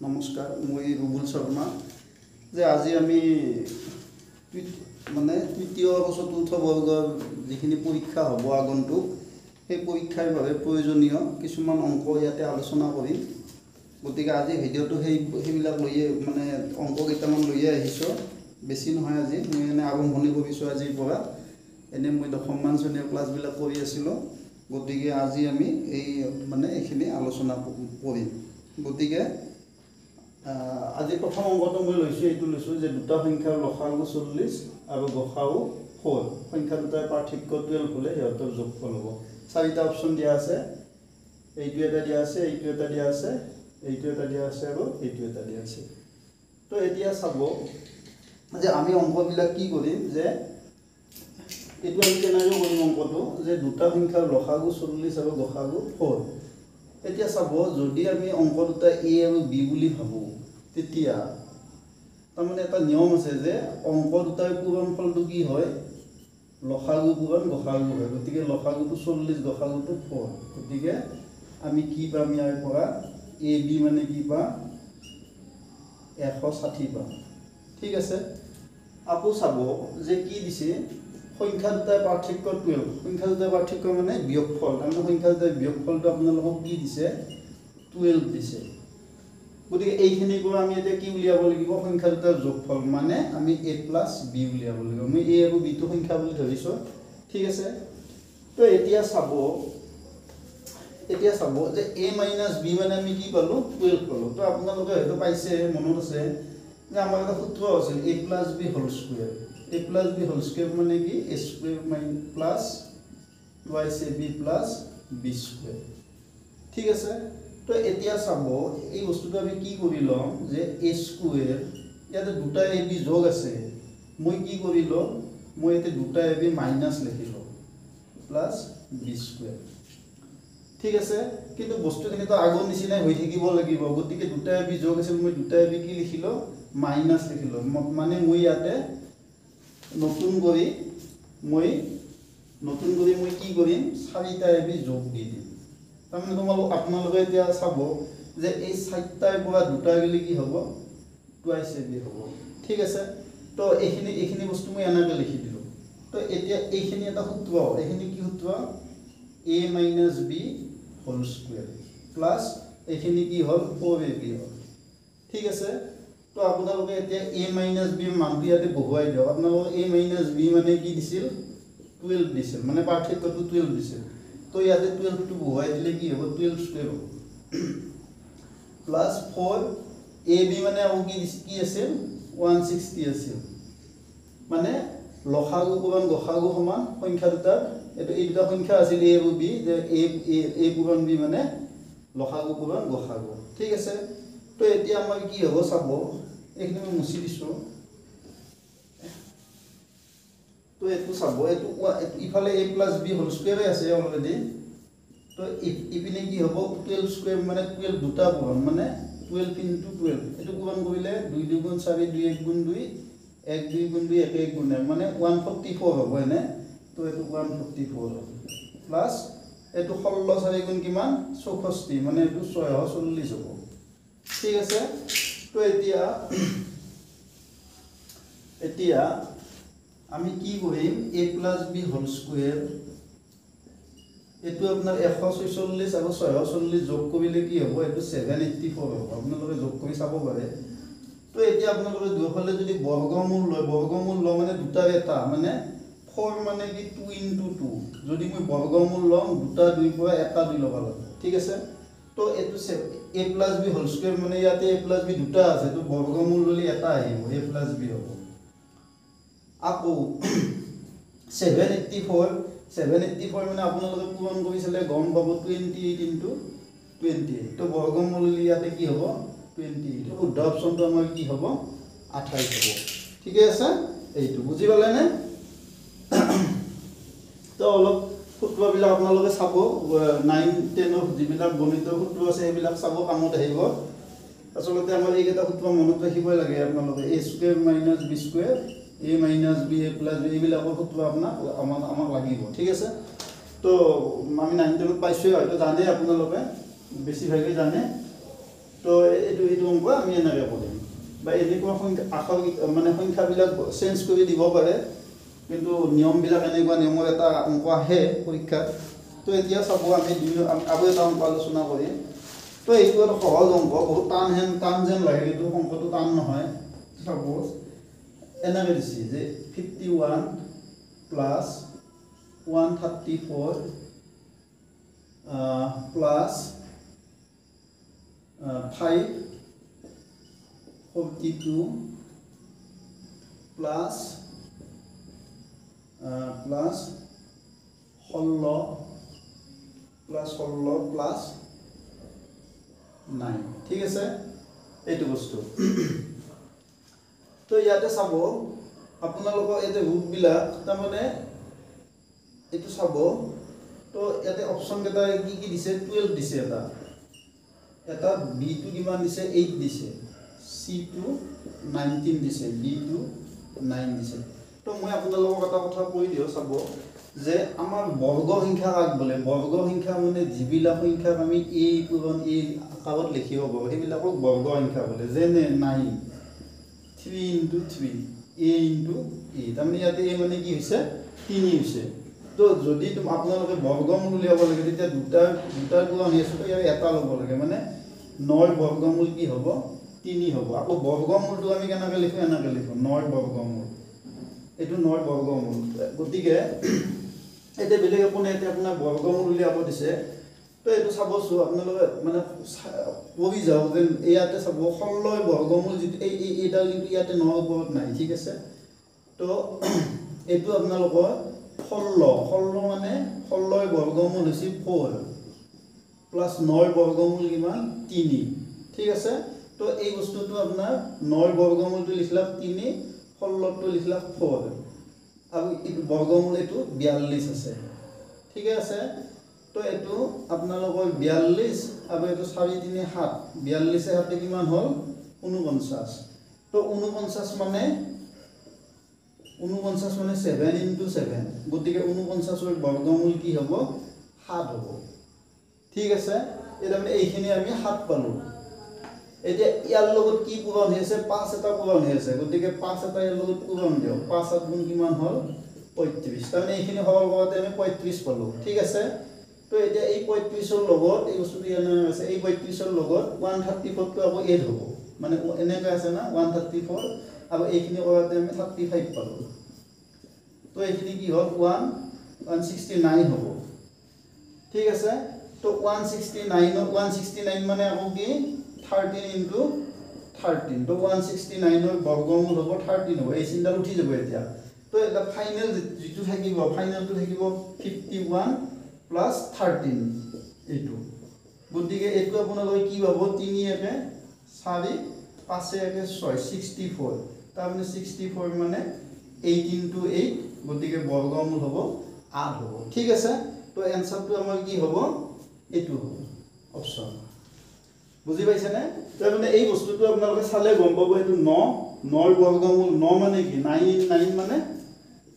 নমস্কাৰ, মই ৰুবুল শৰ্মা। যে আজি আমি মানে তৃতীয় আৰু চতুৰ্থ বৰ্গৰ যিখিনি পৰীক্ষা হ'ব আগন্তুক, সেই পৰীক্ষাৰ বাবে প্ৰয়োজনীয় কিছুমান অংক ইয়াতে আলোচনা কৰিম। গতিকে আজি ভিডিঅ'টো সেইবিলাক লৈয়ে মানে অংক কেইটামান লৈয়ে আহিছোঁ। বেছি নহয়, আজি মই এনে আৰম্ভণি কৰিছোঁ আজিৰ পৰা। এনেই মই 10মান শ্ৰেণীৰ ক্লাছবিলাক কৰি আছিলোঁ। গতিকে আজি আমি এইখিনি আলোচনা কৰিম। গতিকে আজি প্ৰথম অংকটো মই লৈছোঁ, এইটো লৈছোঁ যে দুটা সংখ্যাৰ লসাগু 40 আৰু গসাগু 4। সংখ্যা দুটাৰ পাৰ্থক্য 12 হ'লে সিহঁতৰ যোগফল হ'ব। 4টা অপশ্যন দিয়া আছে, এইটো এটা দিয়া আছে, এইটো এটা দিয়া আছে, এইটো এটা দিয়া আছে আৰু এইটো এটা দিয়া আছে। তো এতিয়া চাব যে আমি অংকবিলাক কি কৰিম, যে এইটো আমি কেনেকৈ কৰিম অংকটো, যে দুটা সংখ্যাৰ লসাগু 40 আৰু গসাগু 4। এতিয়া চাব, যদি আমি অংক দুটা এ আৰু বি বুলি ভাবোঁ, তেতিয়া তাৰমানে এটা নিয়ম আছে যে অংক দুটাৰ পূৰণফলটো কি হয়, লসাগু পূৰণ গসাগু হয়। গতিকে লসাগুটো 40, গসাগুটো 4। গতিকে আমি কি পাম ইয়াৰ পৰা, এ বি মানে কি পাম, 160 পাম। ঠিক আছে। আকৌ চাব যে কি দিছে, সংখ্যা দুটাৰ পাৰ্থক্য 12। সংখ্যা দুটাৰ পাৰ্থক্য মানে বিয়োগফল, তাৰমানে সংখ্যা দুটাৰ বিয়োগফলটো আপোনালোকক কি দিছে, 12 দিছে। গতিকে এইখিনিৰ পৰা আমি এতিয়া কি উলিয়াব লাগিব, সংখ্যা দুটাৰ যোগফল, মানে আমি a প্লাছ বি উলিয়াব লাগিব। মই a আৰু বিটো সংখ্যা বুলি ধৰিছোঁ। ঠিক আছে। তো এতিয়া চাব যে a মাইনাছ বি মানে আমি কি পালোঁ, 12 পালোঁ। তো আপোনালোকে হয়তো পাইছে, মনত আছে যে আমাৰ এটা সূত্ৰ আছিল a plus B whole square. a plus B whole square মানে কি, a square plus twice ab plus B square. ঠিক আছে। তো এতিয়া চাব, এই বস্তুটো আমি কি কৰি ল'ম, যে a স্কুৱেৰ, ইয়াতে দুটা ab যোগ আছে, মই কি কৰি ল'ম, মই ইয়াতে দুটা ab মাইনাছ লিখি ল'ম, প্লাছ বি স্কুৱেৰ। ঠিক আছে। কিন্তু বস্তুখিনিতো আগৰ নিচিনাই হৈ থাকিব লাগিব। গতিকে দুটা ab যোগ আছে, মই দুটা ab কি লিখিলোঁ, মাইনাছ লিখিলোঁ। মানে মই ইয়াতে নতুন কৰি মই কি কৰিম, 4টা ab যোগ দি দিম। তাৰমানে আপোনালোকে এতিয়া চাব যে এই 4টাৰ পৰা দুটা গ'লে কি হ'ব, টুৱাইছ ab হ'ব। ঠিক আছে। তো এইখিনি বস্তু মই এনেকৈ লিখি দিলোঁ। তো এতিয়া এইখিনি এটা সূত্ৰ, এইখিনি কি সূত্ৰ, a minus B whole square plus এইখিনি কি হ'ল, 4ab হ'ল। ঠিক আছে। তো আপোনালোকে এতিয়া a মাইনাছ বিৰ মানটো ইয়াতে বহুৱাই দিয়ক। আপোনালোকে a মাইনাছ বি মানে কি দিছিল, 12 দিছিল, মানে পাৰ্থক্যটো 12 দিছিল। তো ইয়াতে 12টো বহুৱাই দিলে কি হ'ব, 12 স্কুৱেৰ হ'ব, প্লাছ 4ab মানে আৰু কি আছিল, 160 আছিল। মানে লসাগু পূৰণ গসাগু সমান সংখ্যা দুটাৰ, এই দুটা সংখ্যা আছিল a আৰু b, যে a পূৰণ b মানে লসাগু পূৰণ গসাগু। ঠিক আছে। তো এতিয়া আমাৰ কি হ'ব চাব, এইখিনি মই মুচি দিছোঁ। তো এইটো চাব, এইটো ইফালে a প্লাছ বি হোল স্কুৱেৰে আছে অলৰেডি। তো ইপিনে কি হ'ব, 12 স্কুৱেৰ মানে 12 দুটা পূৰণ, মানে 12 × 12। এইটো পূৰণ কৰিলে 2 2 গুণ 4, 2 1 গুণ 2, 1 2 গুণ 2, 1 1 গুণ 1, মানে 144 হ'ব এনে। তো এইটো 144 হ'ব, প্লাছ এইটো 16 4 গুণ কিমান, 64, মানে এইটো 640 হ'ব। ঠিক আছে। তো এতিয়া আমি কি কৰিম, a plus B whole square, এইটো আপোনাৰ 146 আৰু 640 যোগ কৰিলে কি হ'ব, এইটো 784 হ'ব। আপোনালোকে যোগ কৰি চাব পাৰে। তো এতিয়া আপোনালোকে দুয়োফালে যদি বৰ্গমূল লয় মানে দুটাৰ এটা, মানে 4 মানে কি 2 × 2। যদি মই বৰ্গমূল লওঁ, দুটা 2ৰ পৰা এটা 2 ল'ব লাগে। ঠিক আছে। তো এইটো a plus B whole square, মানে ইয়াতে a প্লাছ বি দুটা আছে, তো বৰ্গমূল ল'লে এটা আহিব, a প্লাছ বি হ'ব। আকৌ 784 মানে আপোনালোকে পূৰণ কৰি চালে গম পাব, 28 × 28। তো বৰ্গমূল ল'লে ইয়াতে কি হ'ব, 28। শুদ্ধ অপশ্যনটো আমাৰ কি হ'ব, 28 হ'ব। ঠিকে আছে। এইটো বুজি পালেনে? তো অলপ সূত্ৰবিলাক আপোনালোকে চাব, 9 10ৰ যিবিলাক গণিতৰ সূত্ৰ আছে সেইবিলাক চাব, কামত আহিব। আচলতে আমাৰ এইকেইটা সূত্ৰ মনত ৰাখিবই লাগে আপোনালোকে, a square minus B square, a minus B, a plus B, এইবিলাকৰ সূত্ৰ আমাক লাগিব। ঠিক আছে। তো আমি 9 10ত পাইছোঁৱে, হয়তো জানে আপোনালোকে, বেছিভাগেই জানে। তো এইটো অংক আমি এনেকৈ কৰিম বা এনেকুৱা সংখ্যা আখৰ মানে সংখ্যাবিলাক চেঞ্জ কৰি দিব পাৰে কিন্তু নিয়মবিলাক এনেকুৱা নিয়মৰ এটা অংক আহে পৰীক্ষাত তো এতিয়া চাব আমি আৰু এটা অংক আলোচনা কৰিম তো এইটো এটা সহজ অংক বহুত টান যেন লাগে কিন্তু অংকটো টান নহয় চাপ'জ এনেকৈ দিছে যে 51 প্লাছ 134 প্লাছ 542 প্লাছ 16 প্লাছ 9 ঠিক আছে এইটো বস্তু তো ইয়াতে চাব আপোনালোকৰ ইয়াতে ৰুটবিলাক তাৰমানে এইটো চাব তো ইয়াতে অপশ্যন কেইটা কি দিছে 12 দিছে এটা বি টু কিমান দিছে 8 দিছে সি টু 19 দিছে ডি টু 9 দিছে তো মই আপোনালোকক এটা কথা কৈ দিও চাব যে আমাৰ বৰ্গ সংখ্যা কাক বোলে বৰ্গ সংখ্যা মানে যিবিলাক সংখ্যাক আমি a পূৰণ a আকাৰত লিখিব পাৰোঁ সেইবিলাকক বৰ্গ সংখ্যা বোলে যেনে 9 3 into 3 a into a তাৰমানে ইয়াতে a মানে কি হৈছে 3 হৈছে তো যদি আপোনালোকে বৰ্গমূল উলিয়াব লাগে তেতিয়া দুটা পূৰণ হৈছে তো ইয়াৰ এটা ল'ব লাগে মানে 9 বৰ্গমূল কি হ'ব 3 হ'ব আকৌ বৰ্গমূলটো আমি কেনেকৈ লিখো এনেকৈ লিখো 9 বৰ্গমূল এইটো 9 বৰ্গমূল গতিকে এটা বেলেগ একো নাই আপোনাৰ বৰ্গমূল উলিয়াব দিছে তো এইটো চাবছো আপোনালোকে মানে পঢ়ি যাওক যেন ইয়াতে চাব 16 বৰ্গমূল যিটো এইডাল কিন্তু ইয়াতে 9 ওপৰত নাই ঠিক আছে তো এইটো আপোনালোকৰ 16 মানে 16 বৰ্গমূল হৈছে 4 প্লাছ 9 বৰ্গমূল কিমান 3 ঠিক আছে তো এই বস্তুটো আপোনাৰ 9 বৰ্গমূলটো লিখলাক 3 16টো লিখলাক 4 আৰু এই বৰ্গমূল এইটো 42 আছে ঠিক আছে তো এইটো আপোনালোকৰ 42 আৰু এইটো 4 3 7 42 এ হাতে কিমান হ'ল 49 তো 49 মানে 7 into 7 গতিকে 49 ৰ বৰ্গমূল কি হ'ব 7 হ'ব ঠিক আছে এটা মানে এইখিনি আমি 7 পালো এতিয়া ইয়াৰ লগত কি পূৰণ হৈছে 5 এটা পূৰণ হৈছে গতিকে 5 এটা ইয়াৰ লগত পূৰণ দিও 5 7 গুণ কিমান হ'ল 35 তাৰমানে এইখিনি হল লগতে আমি 35 পালো ঠিক আছে তো এতিয়া এই 35 ৰ লগত এই বস্তুটো এনে আছে এই 35 ৰ লগত 134 টো আকৌ এড হ'ব মানে এনেকৈ আছে না 134 আৰু এইখিনি কৰাতে আমি 35 পালো তো এইখিনি কি হ'ল 169 হ'ব ঠিক আছে তো 169 মানে আকৌ কি 13 into 13 তো 169 ৰ বৰ্গমূল হ'ব 13 হ'ব এই চিন্তা উঠি যাব এতিয়া তো এটা ফাইনাল যেটো থাকিব ফাইনালটো থাকিব 51 প্লাস 13 এইটো গতিকে এইটো আপোনালোকে কি পাব 3 একে 4 5 একে 6 64 তাৰমানে 64 মানে 8 into 8 গতিকে বৰ্গমূল হ'ব 8 হ'ব ঠিক আছে তো এনসাৰটো আমাৰ কি হ'ব এইটো হ'ব অপচন বুজি পাইছে নে তাৰমানে এই বস্তুটো আপোনালোকে চালে গম পাব এইটো 9 ৰ বৰ্গমূল 9 মানে কি 9 মানে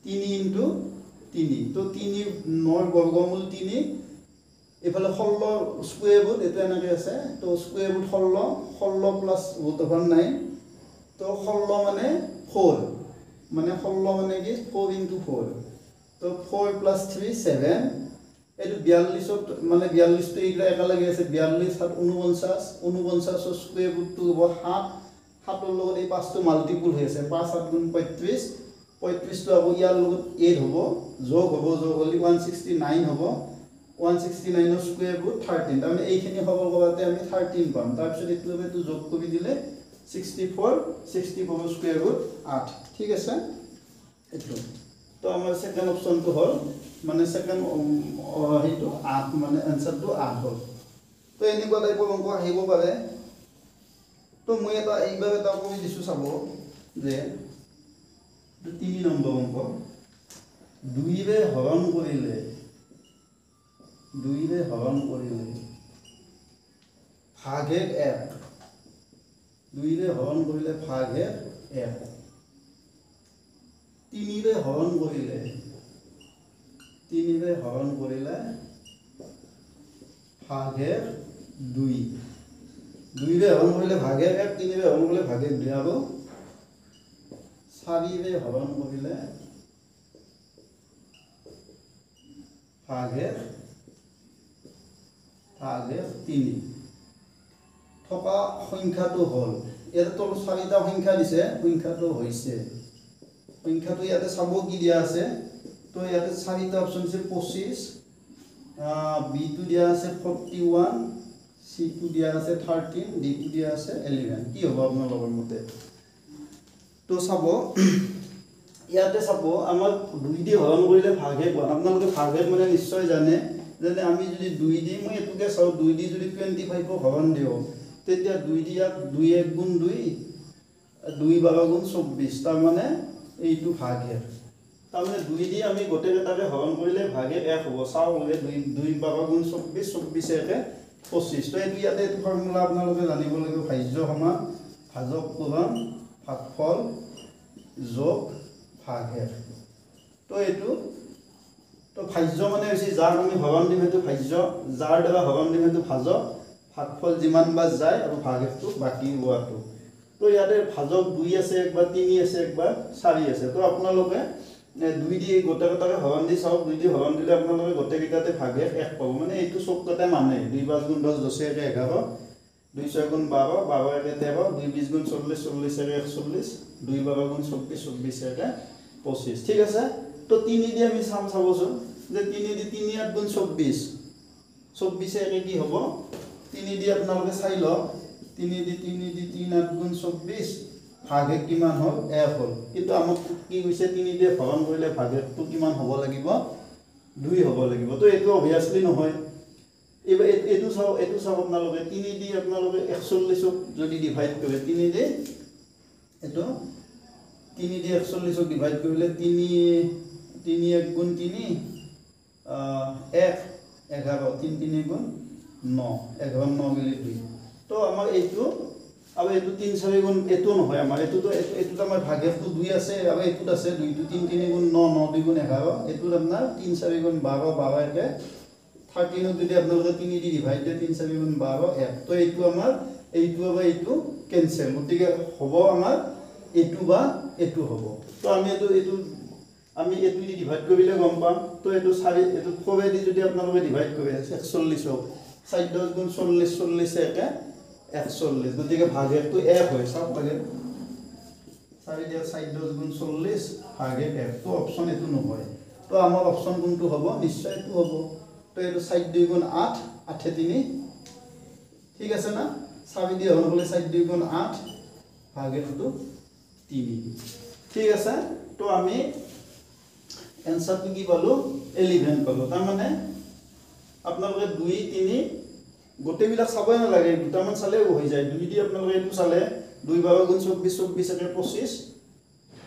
3 into 3 তো 3 9 ৰ বৰ্গমূল 3 এফালে 16 স্কয়াৰ ৰুট এটো এনেকৈ আছে তো square root 16 plus root over 9 তো 16 মানে 4 মানে 16 মানে কি 4 into 4 তো 4 plus 3 7 এটো 42 মানে 42 টো এইটা একালাগে আছে 42 7 49 49 ৰ স্কয়াৰ ৰুটটো হ'ব 7 7 ৰ লগত এই 5 টো মাল্টিপল হৈ আছে 5 7 গুণ 35 35 টো আকৌ ইয়াৰ লগত 8 হ'ব যোগ হলি 169 হ'ব 169 ৰ স্কয়াৰ ৰুট 13 তাৰমানে এইখিনি হ'ব কৰাতে আমি 13 পাম তাৰ পিছত এইটো আমি যোগ কৰি দিলে 64 ৰ স্কয়াৰ ৰুট 8 ঠিক আছে এইটো তো আমাৰ সেকেন্ড অপচনটো হ'ল মানে সেকেন্ড হেটো 8 মানে আনসাৰটো 8 হ'ল তো এনেকুৱা টাইপৰ অংক আহিব পাৰে তো মই এটা এইবাৰ এটা কৰি দিছো চাব যে 3 নম্বৰ অংক 2 ৰে হৰণ কৰিলে ভাগে 1 2 ৰে হৰণ কৰিলে ভাগে 1 3 ৰে হৰণ কৰিলে ভাগে 2 2 ৰে হৰণ কৰিলে ভাগে 1 3 ৰে হৰণ কৰিলে ভাগে 2 আৰু 4 ৰে হৰণ কৰিলে ভাগে 3 থকা সংখ্যাটো হল এর তো 4টা সংখ্যা দিছে সংখ্যাটো হৈছে সংখ্যাটো ইয়াতে চাব কি দিয়া আছে তো ইয়াতে 4টা অপশন আছে 25 বি টু দিয়া আছে 41 সি টু দিয়া আছে 13 ডি টু দিয়া আছে 11 কি হ'ব আপোনালোকৰ মতে তো চাব ইয়াতে চাব আমাৰ 2 দি হৰণ কৰিলে ভাগে কোন আপোনালোকে ভাগে মানে নিশ্চয় জানে যে আমি যদি 2 দি মই এটুকে চাও 2 দি যদি 25 ক হৰণ দিও তেতিয়া 2 দি ইয়াক 2 1 গুণ 2 2 12 গুণ 24 তাৰ মানে এইটো ভাগে তাৰ মানে 2 দি আমি গোটেইটাকে হৰণ কৰিলে ভাগে 1 হ'ব চাও লগে 2 12 গুণ 24 24 একে 25 তো এইটো ইয়াতে এইটো ফৰ্মুলা আপোনালোকে জানিব লাগিব ভাজ্য সমান ভাজক পূৰণ ভাগফল যোগ ভাগে তো এইটো তো ভাজ্য মানে হৈছে যাৰ আমি হৰণ দিম সেইটো ভাজ্য যাৰ দ্বাৰা হৰণ দিম সেইটো ভাজক ভাগফল যিমান বা যায় আৰু ভাগটো বাকি হোৱাটো তো ইয়াতে ভাজক 2 আছে একবাৰ 3 আছে একবাৰ 4 আছে তো আপোনালোকে 2 দি গোটেইটাকে হৰণ দি চাওক 2 দি হৰণ দিলে আপোনালোকে গোটেইটাতে ভাগে 1 পাব মানে এইটো সবকতে মানে 2 5 গুণ 10 10 একে 11 2 6 গুণ 12 12 একে 13 2 20 গুণ 40 40 একে 41 2 12 গুণ 24 24 একে 25 ঠিক আছে তো 3 দি আমি চাবছো যে 3 দি 3 8 গুণ 24 24 একে কি হ'ব 3 দি আপোনালোকে চাই লওক 3 দি 3 8 গুণ 24 ভাগে কিমান হল 1 হল কিন্তু আমাক কি কৈছে 3 দি হৰণ কৰিলে ভাগটো কিমান হ'ব লাগিব 2 হ'ব লাগিব তো এটো অবিয়াসলি নহয় এবাৰ এটো চাও আপোনালোকে 3 দি আপোনালোকে 41 ক যদি ডিভাইড কৰে 3 দি এটো 3 দি 41 ক ডিভাইড কৰিলে 3 1 গুণ 3 1 11 3 3 গুণ 9 11 9 মিলি 2 তো আমাৰ এইটো আৰু এইটো 3 4 গুণ এটো নহয় আমাৰ এটো আমাৰ ভাগটো 2 আছে আৰু এটোত আছে 2 2 3 3 গুণ 9 9 2 গুণ 11 এটো আপোনাৰ 3 4 গুণ 12 12 একে 13 যদি আপোনালোকে 3 দি ডিভাইড দিয়ে 3 4 গুণ 12 1 তো এইটো আমাৰ এইটো বা এইটো ক্যান্সেল গতিকে হ'ব আমাৰ এইটো বা এইটো হ'ব তো আমি এইটো দি ডিভাইড কৰিলে গম পাম তো এইটো 4 এইটো 4 দি যদি আপোনালোকে ডিভাইড কৰে 41 ক 4 10 গুণ 40 40 একে 41 গতিকে ভাগটো 1 হয় সব ভাগে 4 দিয়া 4 10 গুণ 40 ভাগে 1 তো অপচন এটো নহয় তো আমাৰ অপচন কোনটো হ'ব নিশ্চয় এটো হ'ব তো এটো 4 2 গুণ 8 8 3 ঠিক আছে না 4 দিয়া হল বলে 4 2 গুণ 8 ভাগটো 3 ঠিক আছে তো আমি এনসারটো কি পালো 11 পালো তাৰ মানে আপোনালোকে 2 3 গোটেইবিলাক চাবই না লাগে দুটামান চালে হৈ যায় 2 দি আপোনালোকে এটো চালে 2 12 গুণ 24 24 একে 25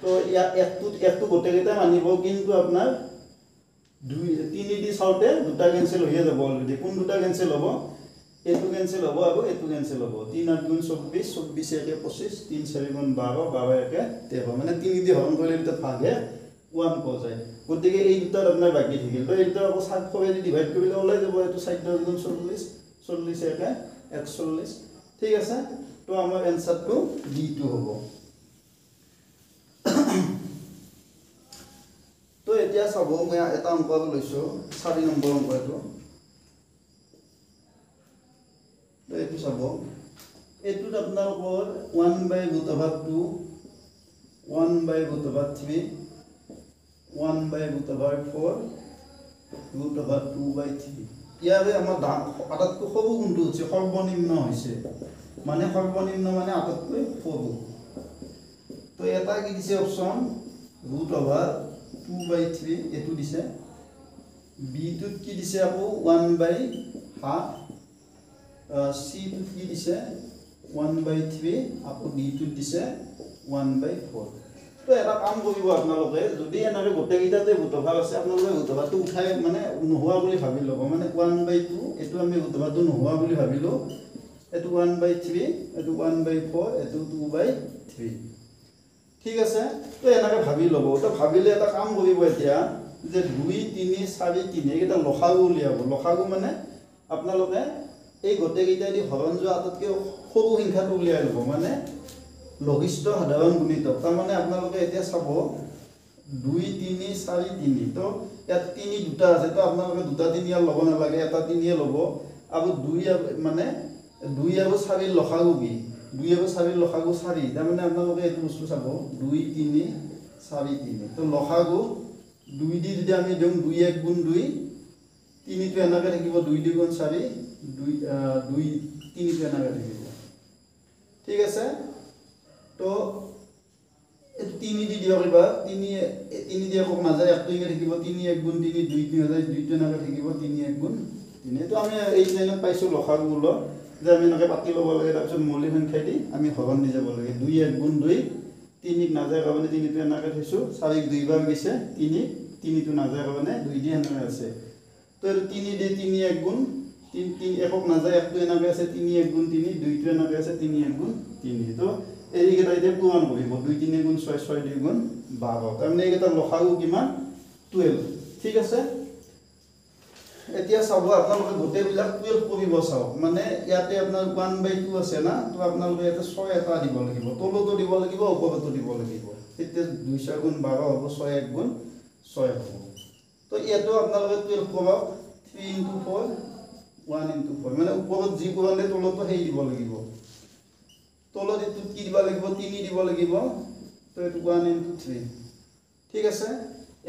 তো ইয়া একটো গোটেইটা মানিব কিন্তু আপোনাৰ 2 3 দি চাওতে দুটা ক্যান্সেল হৈ যাব অলৰেডি কোন দুটা ক্যান্সেল হ'ব এটো ক্যান্সেল হ'ব আৰু এটো ক্যান্সেল হ'ব 3 8 গুণ 24 24 একে 25 3 4 গুণ 12 12 একে 13 মানে 3 দি হৰণ কৰিলে এটা ভাগে 1 পোৱা যায় গতিকে এই দুটা আপোনাৰ বাকি থাকিল তো এইটো আকৌ 7 কৰি দি ডিভাইড কৰিলে ওলাই যাব এটো 4 10 গুণ 40 40 একে 41 ঠিক আছে তো আমাৰ এনসারটো D2 হ'ব তো এতিয়া চাব মই এটা অংক লৈছো 4 নম্বৰ অংক এটো তো এটো চাব এটোত আপোনালোকৰ 1/2 1/3 1/4 2/3 ইয়াৰে আমাৰ আটাতকৈ সৰু গুণটো হৈছে সৰ্বনিম্ন হৈছে মানে সৰ্বনিম্ন মানে আটাতকৈ সৰু তো এটা কি দিছে অপচন √2/3 এটো দিছে বি টোত কি দিছে আকৌ 1/2 সি টোত কি দিছে 1/3 আকৌ ডি টোত দিছে 1/4 তো এটা কাম কৰিব আপোনালোকে যদি এনেকৈ গোটেইকেইটাতে ভূতভাগ আছে আপোনালোকে ভূতভাগটো উঠাই মানে নোহোৱা বুলি ভাবি ল'ব মানে 1/2 এটো আমি ভূতভাগটো নোহোৱা বুলি ভাবিলো এটো 1/3 এটো 1/4 এটো 2/3 ঠিক আছে তো এনেকৈ ভাবি ল'ব তো ভাবিলে এটা কাম কৰিব এতিয়া যে 2 3 4 3 এটা লসাগু উলিয়াব লসাগু মানে আপোনালোকে এই গোটেইকেইটা দি হৰণ যোৱা আটাইতকৈ সৰু সংখ্যাটো উলিয়াই ল'ব মানে লঘিষ্ঠ সাধাৰণ গুণিতক তাৰমানে আপোনালোকে এতিয়া চাব 2 3 4 3 তো ইয়াত 3 দুটা আছে তো আপোনালোকে দুটা 3 ইয়াৰ ল'ব নালাগে এটা 3 ল'ব আৰু 2 মানে 2 আৰু 4 লসাগু কি 2 আৰু 4 লসাগু 4 তাৰমানে আপোনালোকে এইটো বস্তু চাব 2 3 4 3 তো লসাগু 2 দি যদি আমি দিওঁ 2 1 গুণ 2 3 টো এনেকৈ থাকিব 2 2 গুণ 4 2 2 3 টো এনেকৈ থাকিব ঠিক আছে তো এই 3 দি দিয়ক এবাৰ 3 দিয়ে কক নাযায় একটো ইংগে থাকিব 3 1 গুণ 3 2 3 নাযায় 2 টো এনেকৈ থাকিব 3 1 গুণ 3 তো আমি এই লাইনত পাইছো লসাগুৰ যে আমি এনেকৈ পাতি ল'ব লাগে তাৰপিছত মৌলিক সংখ্যা দি আমি হৰণ দি যাব লাগে 2 1 গুণ 2 3 নাযায় কাৰণে 3 টো এনেকৈ থৈছো 4 দুইবাৰ গৈছে 3 টো নাযায় কাৰণে 2 দি এনেকৈ আছে তো 3 দি 3 1 গুণ 3 একক নাযায় একটো এনেকৈ আছে 3 1 গুণ 3 2 টো এনেকৈ আছে 3 1 গুণ 3 তো এইকেইটা এতিয়া পূৰণ কৰিব 2 3 গুণ 6 6 2 গুণ 12 তাৰমানে এইকেইটা লসাগু কিমান 12 ঠিক আছে এতিয়া চাব আপোনালোকে গোটেইবিলাক 12 কৰিব চাওক মানে ইয়াতে আপোনাৰ 1/2 আছে না তো আপোনালোকে ইয়াতে 6 এটা দিব লাগিব তলতো দিব লাগিব ওপৰতো দিব লাগিব তেতিয়া 2 6 গুণ 12 হ'ব 6 1 গুণ 6 হ'ব তো ইয়াতো আপোনালোকে 12 কৰক 3 * 4 1 * 4 মানে ওপৰত যি পূৰণে তলতো সেই দিব লাগিব তলত এটো কি দিব লাগিব 3 দিব লাগিব তো এটো 1 * 3 ঠিক আছে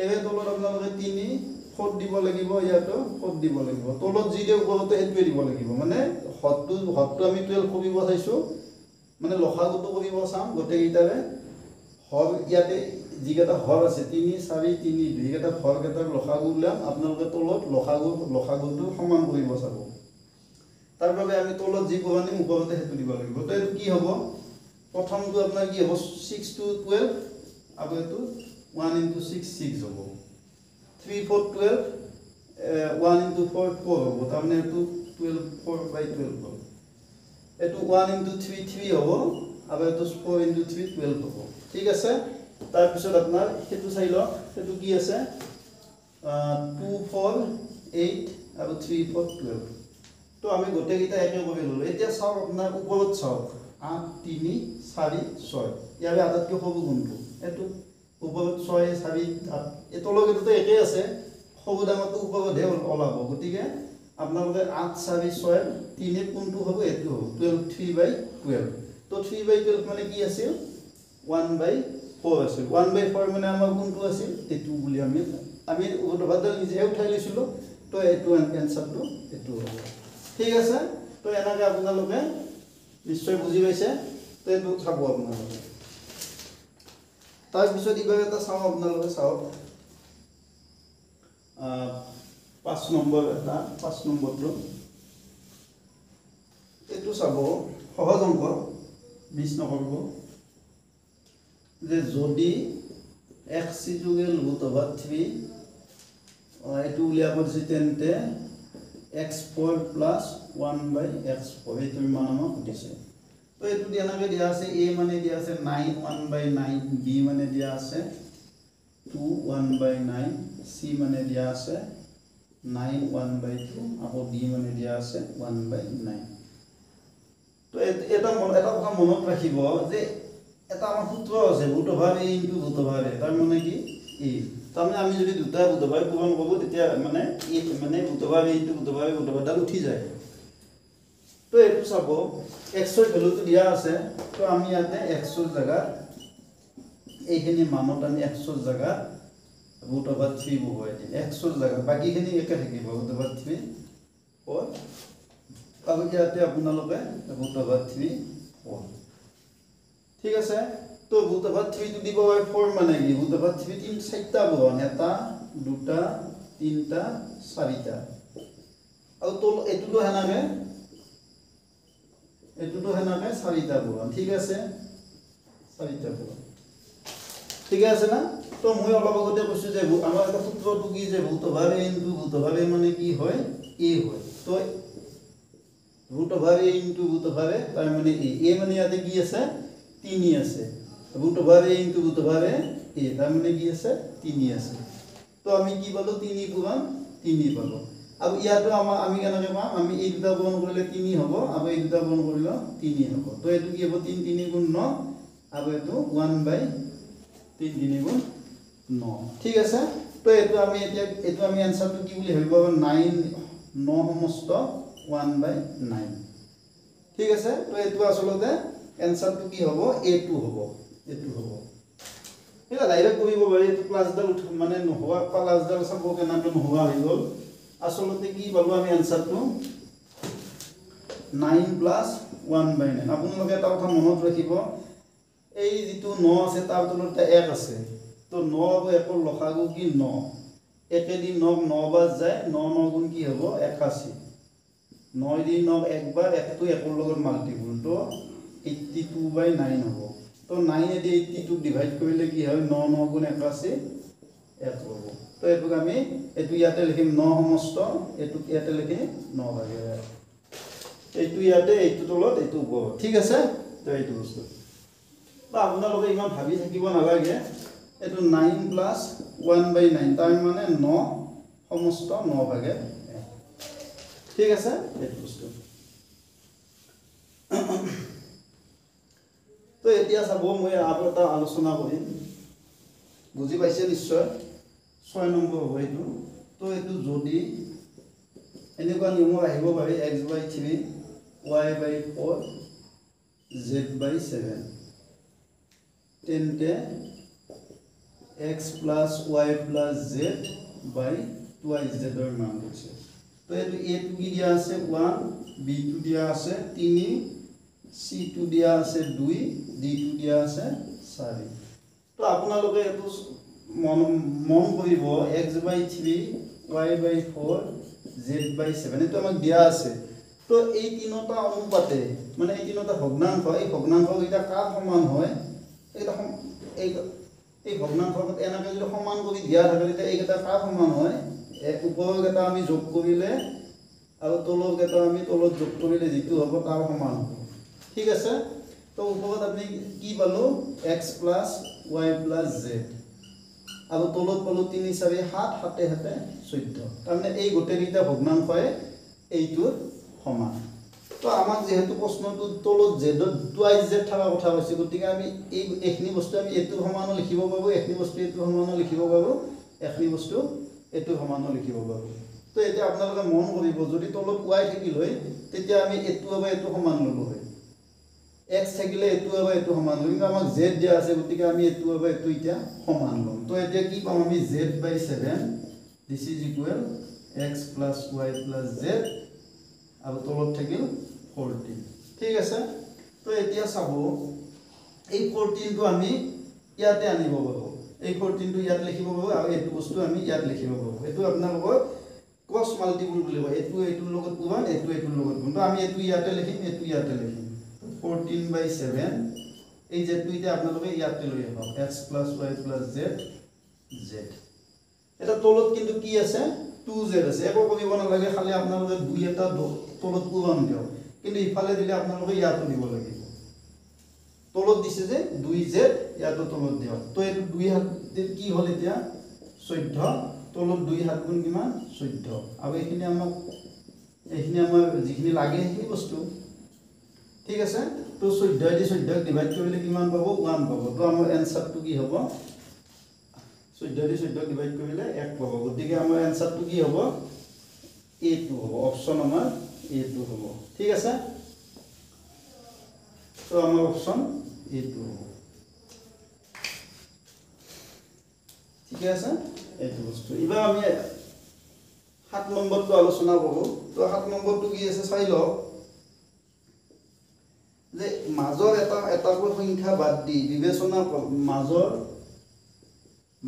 এবে তলত আপোনালোকে 3 4 দিব লাগিব ইয়াতো 4 দিব লাগিব তলত যি দিয়ে ওপৰতে হেতুৱে দিব লাগিব মানে হৰটো আমি 12 কৰিব চাইছো মানে লসাগুটো কৰিব চাম গোটেইকেইটাৰে হৰ ইয়াতে যিকেইটা হৰ আছে 3 4 3 2 কেইটা হৰ কেইটাৰ লসাগু উলাম আপোনালোকে তলত লসাগুটো সমান কৰিব চাব তাৰ বাবে আমি তলত যি পূৰণে ওপৰতে হেতু দিব লাগিব তো এটো কি হ'ব প্ৰথমটো আপোনাৰ কি হ'ব 6 to 12 আৰু এটো 1 * 6 6 হ'ব 3 4 12 1 * 4 4 হ'ব তাৰমানে এটো 12 4/12 হ'ব এটো 1 * 3 3 হ'ব আৰু এটো 4 * 3 12 হ'ব ঠিক আছে তাৰ পিছত আপোনাৰ হেতু চাই লওক হেতু কি আছে 2 4 8 আৰু 3 4 12 তো আমি গোটেইকেইটা একে কৰি ললো এতিয়া চাওক আপোনাৰ ওপৰত চাওক 8 3 4 6 ইয়াৰে আটাইতকৈ সৰু কোনটো এটো ওপৰত 6 4 8 এই তলকেইটাতো একে আছে সৰু ডাঙৰটো ওপৰতহে ওলাব গতিকে আপোনালোকে 8 4 6 3 কোনটো হ'ব এটো হ'ব 12 3/12 তো 3/12 মানে কি আছিল 1/4 আছিল 1/4 মানে আমাৰ কোনটো আছিল এটো বুলি আমি উত্তৰটো নিজে উঠাই লৈছিলো তো এটো এনসারটো এটো হ'ব ঠিক আছে তো এনেকৈ আপোনালোকে নিশ্চয় বুজি পাইছে তো এটো চাব আপোনালোকে তাৰ পিছত ইবাৰ এটা চাও আপোনালোকে চাওক 5 নম্বৰটো এটো চাব সহজ অংক 20 নকৰিব যে যদি x = √3 এটো উলিয়াব দিছে তেন্তে x4 + 1/x4 এইটো মান আমাক দিছে তো এটো এনেকৈ দিয়া আছে a মানে দিয়া আছে 9 1/9 b মানে দিয়া আছে 2 1/9 c মানে দিয়া আছে 9 1/2 আকৌ d মানে দিয়া আছে 1/9 তো এটা কথা মনত ৰাখিব যে এটা আমাৰ সূত্ৰ আছে √a * √a তাৰ মানে কি a তাৰমানে আমি যদি দুটা √a পূৰণ কৰো তেতিয়া মানে মানে √a * √a ডাল উঠি যায় তো এটো চাব x ৰ ভ্যালুটো দিয়া আছে তো আমি ইয়াতে x ৰ জায়গা এইখিনি মানত আমি x ৰ জায়গা √3 বহুৱাই দিম x ৰ জায়গা বাকিখিনি একে থাকিব √3 4 আৰু ইয়াতে আপোনালোকে √3 4 ঠিক আছে তো √3 টু দি পাৱাৰ 4 মানে কি √3 তিন চাৰিটা বহন এটা দুটা তিনটা চাৰিটা আৰু তো এটোটো হেনাকে চাৰিটা বহন ঠিক আছে চাৰিটা বহন ঠিক আছে না তো মই অলপ আগতে কৈছো যে আমাৰ এটা সূত্ৰটো কি যে √a মানে কি হয় a হয় তো √a * √a তাৰ মানে a মানে ইয়াতে কি আছে 3 আছে √a * √a তাৰ মানে কি আছে 3 আছে তো আমি কি পালো 3 * 3 পালো अब ইয়াতো আমি কেনেকৈ পাম আমি এই দুটা গুণ কৰিলে 3 হ'ব আৰু এই দুটা গুণ কৰিলে 3 হ'ব তো এটো কি হ'ব 3 3 গুণ 9 আৰু এটো 1/3 3 গুণ 9 ঠিক আছে তো এটো আমি এতিয়া এটো আমি आंसरটো কি বুলি ভাবিব 9 9 সমস্ত 1/9 ঠিক আছে তো এটো আসলতে आंसरটো কি হ'ব a2 হ'ব a2 হ'ব এটা ডাইরেক্ট কৰিব পাৰি এটো প্লাসডাল মানে নহোৱা প্লাসডাল সব কেনাটো নহোৱা হৈ গল আসলতে কি পালো আমি आंसरটো 9 + 1/9 আপোনালোকে এটা কথা মনত ৰাখিব এই যেটো 9 আছে তাৰ তলতে 1 আছে তো 9 আৰু 1 ৰ লসাগু কি 9 1 দি 9 9 বাৰ যায় 9 9 গুণ কি হ'ব 81 9 দি 9 1 বাৰ 1 টো 1 ৰ লগত মাল্টিপল তো 82/9 হ'ব তো 9 এদি 82 ডিভাইড কৰিলে কি হয় 9 9 গুণ 81 1 হ'ব তো এটুক আমি এটু ইয়াতে লিখিম 9 সমস্ত এটু ইয়াতে লিখি 9 ভাগে এইটো ইয়াতে এইটো তলত এইটো ওপৰ ঠিক আছে তো এইটো বস্তু বা আপোনালোকে ইমান ভাবি থাকিব নালাগে এটো 9 + 1/9 তাৰ মানে 9 সমস্ত 9 ভাগে ঠিক আছে এইটো বস্তু তো এতিয়া চাব মই আৰু এটা আলোচনা কৰিম বুজি পাইছে নিশ্চয় 6 নম্বৰ হ'ব এইটো তো এইটো যদি এনেকুৱা নিয়ম আহিব পাৰি x/3 y/4 z/7 তেন্তে x + y + z by 2z ৰ মান হৈছে তো এইটো a টো কি দিয়া আছে 1 b টো দিয়া আছে 3 c টো দিয়া আছে 2 d টো দিয়া আছে 4 তো আপোনালোকে এটো মন কৰিব x/3 y/4 z/7 এটো আমাক দিয়া আছে তো এই তিনটা অনুপাতে মানে এই তিনটা ভগ্নাংশ এই ভগ্নাংশ এটা কার সমান হয় এটা এই ভগ্নাংশত এনেকৈ যদি সমান কৰি দিয়া থাকে তেতিয়া এইটা কাৰ সমান হয় এক উপৰৰ এটা আমি যোগ কৰিলে আৰু তলৰ এটা আমি তলত যোগ কৰিলে যেটো হ'ব তাৰ সমান হ'ব ঠিক আছে তো উপৰত আপুনি কি পালো x + y + z আৰু তলত পালো 3 4 7 7 7 14 তাৰমানে এই গোটেইটা ভগ্নাংশয়ে এইটোৰ সমান তো আমাক যেহেতু প্ৰশ্নটো তলত z টুৱাইজ z থাকা কথা কৈছে গতিকে আমি এই এখিনি বস্তু আমি এটোৰ সমানো লিখিব পাবো এখিনি বস্তু এটোৰ সমানো লিখিব পাবো এখিনি বস্তু এটোৰ সমানো লিখিব পাবো তো এতিয়া আপোনালোকে মন কৰিব যদি তলত y থাকিল হয় তেতিয়া আমি এটো বা এটো সমান ললো হয় x থাকিলে এটো বা এটো সমান ললো কিন্তু আমাক z দিয়া আছে গতিকে আমি এটো বা এটো এতিয়া সমান লম তো এতিয়া কি পাম আমি z/7 this is equal x + y + z আৰু তলত থাকিল 14 ঠিক আছে তো এতিয়া চাব এই 14 টো আমি ইয়াতে আনিব পাবো এই 14 টো ইয়াত লিখিব পাবো আৰু এটো বস্তু আমি ইয়াত লিখিব পাবো এটো আপোনালোকৰ ক্ৰস মাল্টিপল বুলি কয় এটো এটোৰ লগত গুণ এটো এটোৰ লগত গুণ তো আমি এটো ইয়াতে লিখিম এটো ইয়াতে লিখিম 14/7 এই z টো এতিয়া আপোনালোকে ইয়াতে লৈ আহিব x + y + z z এটা তলত কিন্তু কি আছে 2z আছে একো কৰিব নালাগে খালি আপোনালোকে দুই এটা তলত পূৰণ দিও কিন্তু ইফালে দিলে আপোনালোকে ইয়াতো দিব লাগিব তলত দিছে যে 2z ইয়াতো তলত দিও তো এই দুই হাত কি হল এতিয়া 14 তলত 2 হাত গুণ কিমান 14 আৰু এইখিনি আমাৰ যিখিনি লাগে সেই বস্তু ঠিক আছে তো 14 দি 14 ডিভাইড কৰিলে কিমান পাব 1 পাব তো আমাৰ आंसरটো কি হ'ব 14 দি 14 ডিভাইড কৰিলে 1 পাব গতিকে আমাৰ आंसरটো কি হ'ব a2 হ'ব অপচন আমাৰ a2 হ'ব ঠিক আছে তো আমাৰ অপচন a2 হ'ব ঠিক আছে এইটো বস্তু ইবা আমি 7 নম্বৰটো আলোচনা কৰো তো 7 নম্বৰটো কি আছে চাই লওক যে মাজৰ এটাকৈ সংখ্যা বাদ দি বিবেচনা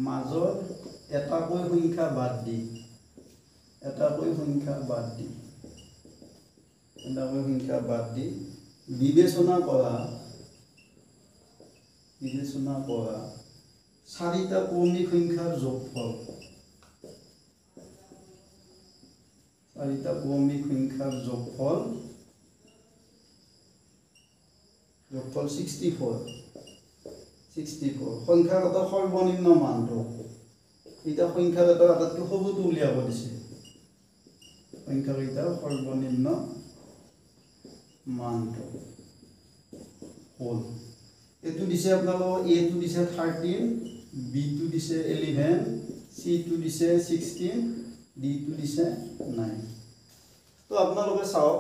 মাজৰ এটাকৈ সংখ্যা বাদ দি বিবেচনা কৰা চাৰিটা ক্ৰমিক সংখ্যাৰ যোগফল যোগফল 64 সংখ্যাগত সৰ্বনিম্ন মানটো এটা সংখ্যাগত আটাইতকৈ সৰুটো উলিয়াব দিছে সংখ্যাকেইটাৰ সৰ্বনিম্ন মানটো হ'ল এটো দিছে আপোনালোক a টো দিছে 13 b টো দিছে 11 c টো দিছে 16 d টো দিছে 9 তো আপোনালোকে চাওক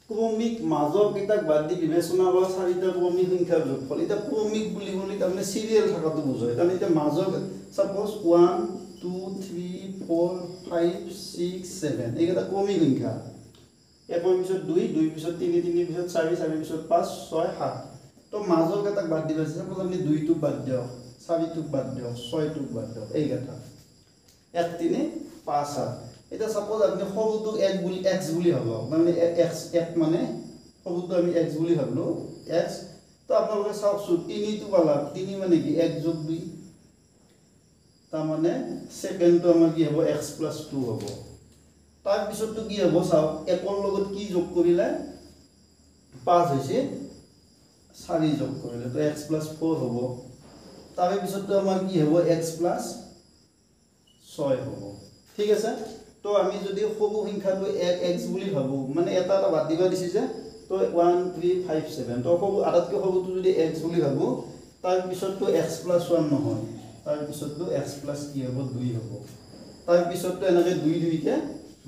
ক্ৰমিক মাজৰ কেইটাক বাদ দি বিবেচনা কৰা চাৰিটা ক্ৰমিক সংখ্যাৰ যোগফল এটা ক্ৰমিক বুলি ক'লে তাৰমানে সিৰিয়েল থাকাটো বুজায় কাৰণ এটা মাজৰ সাপোজ 1 2 3 4 5 6 7 এইটা ক্ৰমিক সংখ্যা একৰ পিছত 2 2 পিছত 3 3 পিছত 4 4 পিছত 5 6 7 তো মাজৰ কেইটাক বাদ দিবা সাপোজ আপুনি 2 টো বাদ দিয়ক 4 টো বাদ দিয়ক 6 টো বাদ দিয়ক এই কথা 1 3 5 7 এটা সাপোজ আপনি সবুটো x বুলি ভাবো মানে x মানে সবুটো আমি x বুলি ভাবলো x তো আপোনালোকে চাওকছো 3 টো পালা 3 মানে কি 1 + 2 তাৰ মানে সেকেন্ডটো আমাৰ কি হ'ব x + 2 হ'ব তাৰ পিছতটো কি হ'ব চাওক একৰ লগত কি যোগ কৰিলে 5 হৈছে 4 যোগ কৰিলে তো x + 4 হ'ব তাৰ পিছতটো আমাৰ কি হ'ব x + 6 হ'ব ঠিক আছে তো আমি যদি সবু সংখ্যাটো x বুলি ভাবো মানে এটা এটা বাদ দিবা দিছি যে তো 1 3 5 7 তো সবু আটাতকৈ সবুটো যদি x বুলি ভাবো তাৰ পিছতটো x + 1 নহয় তাৰ পিছতটো x + কি হ'ব 2 হ'ব তাৰ পিছতটো এনেকৈ 2 2 কে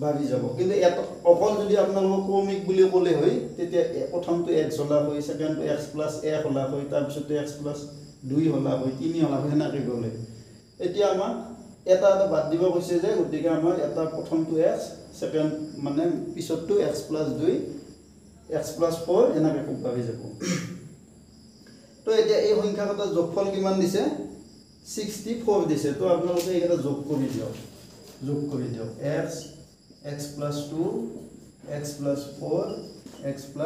ভাগি যাব কিন্তু এটা অকল যদি আপোনালোক ক্ৰমিক বুলি ক'লে হয় তেতিয়া প্ৰথমটো x হলা হয় সেকেন্ডটো x + 1 হলা হয় তাৰ পিছতটো x + 2 হলা হয় 3 হলা হয় হেনেকৈ গলে এতিয়া আমাক এটা এটা বাদ দিব কৈছে যে গতিকে আমাৰ এটা প্ৰথমটো x সেকেন্ড মানে পিছতটো x + 2 x + 4 এনেকৈ খুব ভাবি যাব তো এতিয়া এই সংখ্যাকেইটাৰ যোগফল কিমান দিছে 64 দিছে তো আপোনালোকে এইটা যোগ কৰি দিয়ক x x + 2 x + 4 x +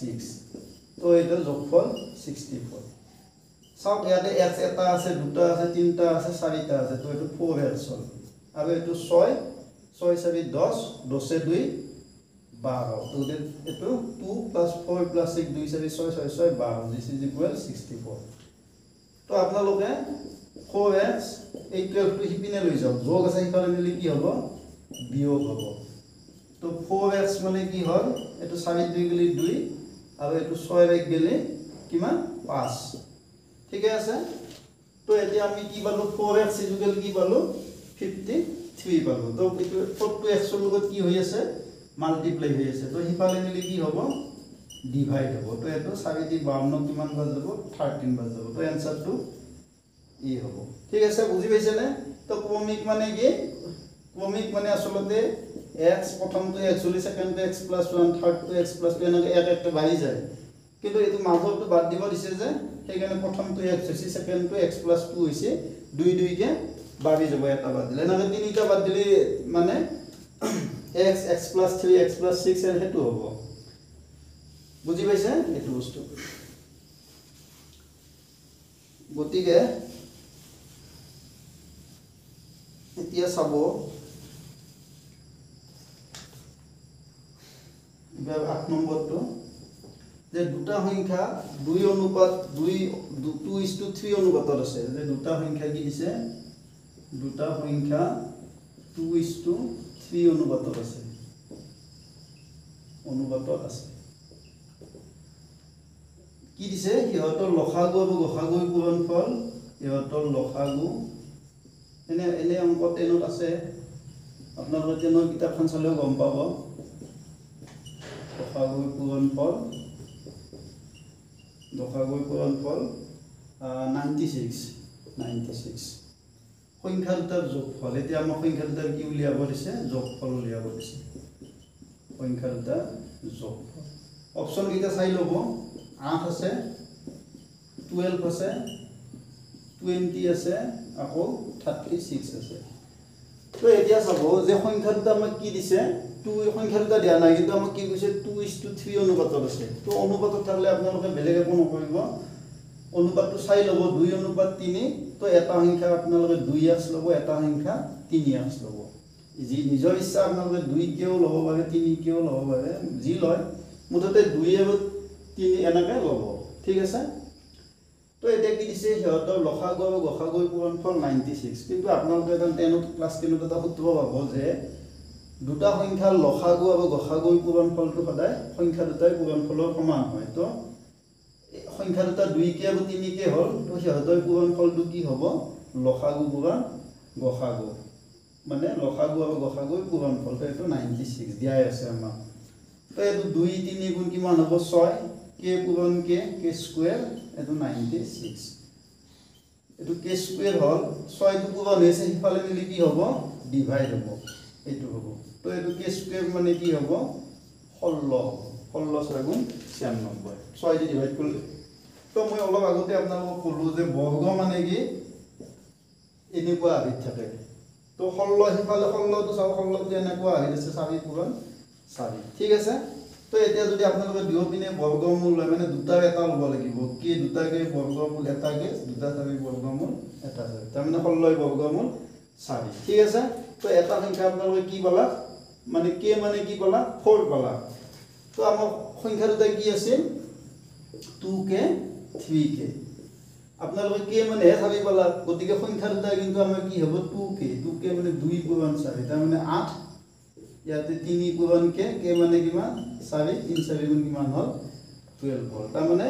6 তো এটা যোগফল 64 সব ইয়াতে x এটা আছে দুটা আছে তিনটা আছে চাৰিটা আছে তো এটো 4x হ'ল আৰু এটো 6 6 4 10 10 2 12 তো এটো 2 + 4 + 6 2 4 6 6 6 12 this is equal 64 তো আপোনালোকে 4x এই 12 টো হিপিনে লৈ যাওক যোগ আছে হিপালে নিলে কি হ'ব বিয়োগ হ'ব তো 4x মানে কি হ'ল এটো 4 2 গলি 2 আৰু এটো 6 1 গলি কিমান 5 ঠিক আছে তো এতিয়া আমি কি পালো 4x = কি পালো 53 পালো তো এটো 4x ৰ লগত কি হৈ আছে মাল্টিপ্লাই হৈ আছে তো হিপালে নিলে কি হ'ব ডিভাইড হ'ব তো এটো 4 * 52 কিমান বাজ যাব 13 বাজ যাব তো आंसरটো ই হ'ব ঠিক আছে বুজি পাইছে নে তো ক্ৰমিক মানে কি ক্ৰমিক মানে আসলতে x প্ৰথমটো x হলি সেকেন্ডটো x + 1 থাৰ্ডটো x + 2 এনেকৈ এক একটা বাঢ়ি যায় কিন্তু এটো মাজৰটো বাদ দিব দিছে যে সেইকাৰণে প্ৰথমটো x হৈছে সেকেন্ডটো x + 2 হৈছে 2 2 কে বাঢ়ি যাব এটা বাদ দিলে এনেকৈ তিনিটা বাদ দিলে মানে x x + 3 x + 6 এর হেতু হ'ব বুজি পাইছে এটো বস্তু গতিকে এতিয়া চাব 8 নম্বৰটো যে দুটা সংখ্যা 2 অনুপাত 2:3 অনুপাতত আছে যে দুটা সংখ্যা কি দিছে দুটা সংখ্যা 2:3 অনুপাতত আছে কি দিছে ইহতৰ লসাগু আৰু গসাগুৰ পূৰণফল ইহতৰ লসাগু এনে অংক 10ত আছে আপোনালোকে 10ৰ কিতাপখন চালেও গম পাব লসাগুৰ পূৰণফল 96 সংখ্যা দুটাৰ যোগফল এতিয়া আমাৰ সংখ্যা দুটাৰ কি উলিয়াব দিছে যোগফল উলিয়াব দিছে সংখ্যা দুটাৰ যোগফল অপচন কেইটা চাই লব 8 আছে 12 আছে 20 আছে আকৌ 36 আছে তো এতিয়া চাব যে সংখ্যা দুটা আমাক কি দিছে 2 সংখ্যা দুটা দিয়া নাই কিন্তু আমাক কি কৈছে 2:3 অনুপাতত আছে তো অনুপাতত থাকলে আপোনালোকে বেলেগ একো নকৰিব অনুপাতটো চাই লব 2:3 তো এটা সংখ্যা আপোনালোকে 2x লব এটা সংখ্যা 3x লব যি নিজৰ ইচ্ছা আপোনালোকে 2 কেও লব পাৰে 3 কেও লব পাৰে যি লয় মুঠতে 2 আৰু 3 এনেকৈ লব ঠিক আছে তো এটা কি দিছে সিহঁতৰ লসাগু আৰু গসাগুৰ পূৰণফল 96 কিন্তু আপোনালোকে এটা 10 ক্লাস 10 এটা সূত্ৰ পাব যে দুটা সংখ্যাৰ লসাগু আৰু গসাগুৰ পূৰণফলটো সদায় সংখ্যা দুটাৰ পূৰণফলৰ সমান হয় তো সংখ্যা দুটা 2 কে আৰু 3 কে হ'ল তো সিহঁতৰ পূৰণফলটো কি হ'ব লসাগু পূৰণ গসাগু মানে লসাগু আৰু গসাগুৰ পূৰণফলটো এটো 96 দিয়াই আছে আমাক তো এটো 2 3 গুণ কিমান হ'ব 6 কে পূৰণ কে স্কয়াৰ এটো 96 এটো কে স্কয়াৰ হ'ল 6 টো পূৰণ হৈছে ইফালে মিলি কি হ'ব ডিভাইড হ'ব এটো হ'ব তো এটো কে স্কয়াৰ মানে কি হ'ব 16 16 গুণ 96 6 দি ডিভাইড কৰিলে তো মই অলপ আগতে আপোনালোকক ক'লো যে বৰ্গ মানে কি এনেকুৱা আহি থাকে তো 16 হিফালে 16 তো চাও 16 টো এনেকুৱা আহি আছে 4 পূৰণ 4 ঠিক আছে তো এতিয়া যদি আপোনালোকে দুয়োপিনে বৰ্গমূল লয় মানে দুটাৰ এটা ল'ব লাগিব কি দুটাকে বৰ্গমূল এটাকে দুটা চাবি বৰ্গমূল এটা আছে তাৰ মানে 16 বৰ্গমূল 4 ঠিক আছে তো এটা সংখ্যা আপোনালোকে কি পালা মানে কে মানে কি পালা 4 পালা তো আমাৰ সংখ্যা দুটা কি আছিল 2k 3k আপোনালোকে কে মানে হে চাবি পালা গতিকে সংখ্যা দুটা কিন্তু আমাৰ কি হ'ব 2k মানে 2 পূৰণ 4 তাৰ মানে 8 ইয়াতে 3 পূৰণ কে মানে কিমান 4 3 4 গুণ কিমান হ'ল 12 হ'ল তাৰ মানে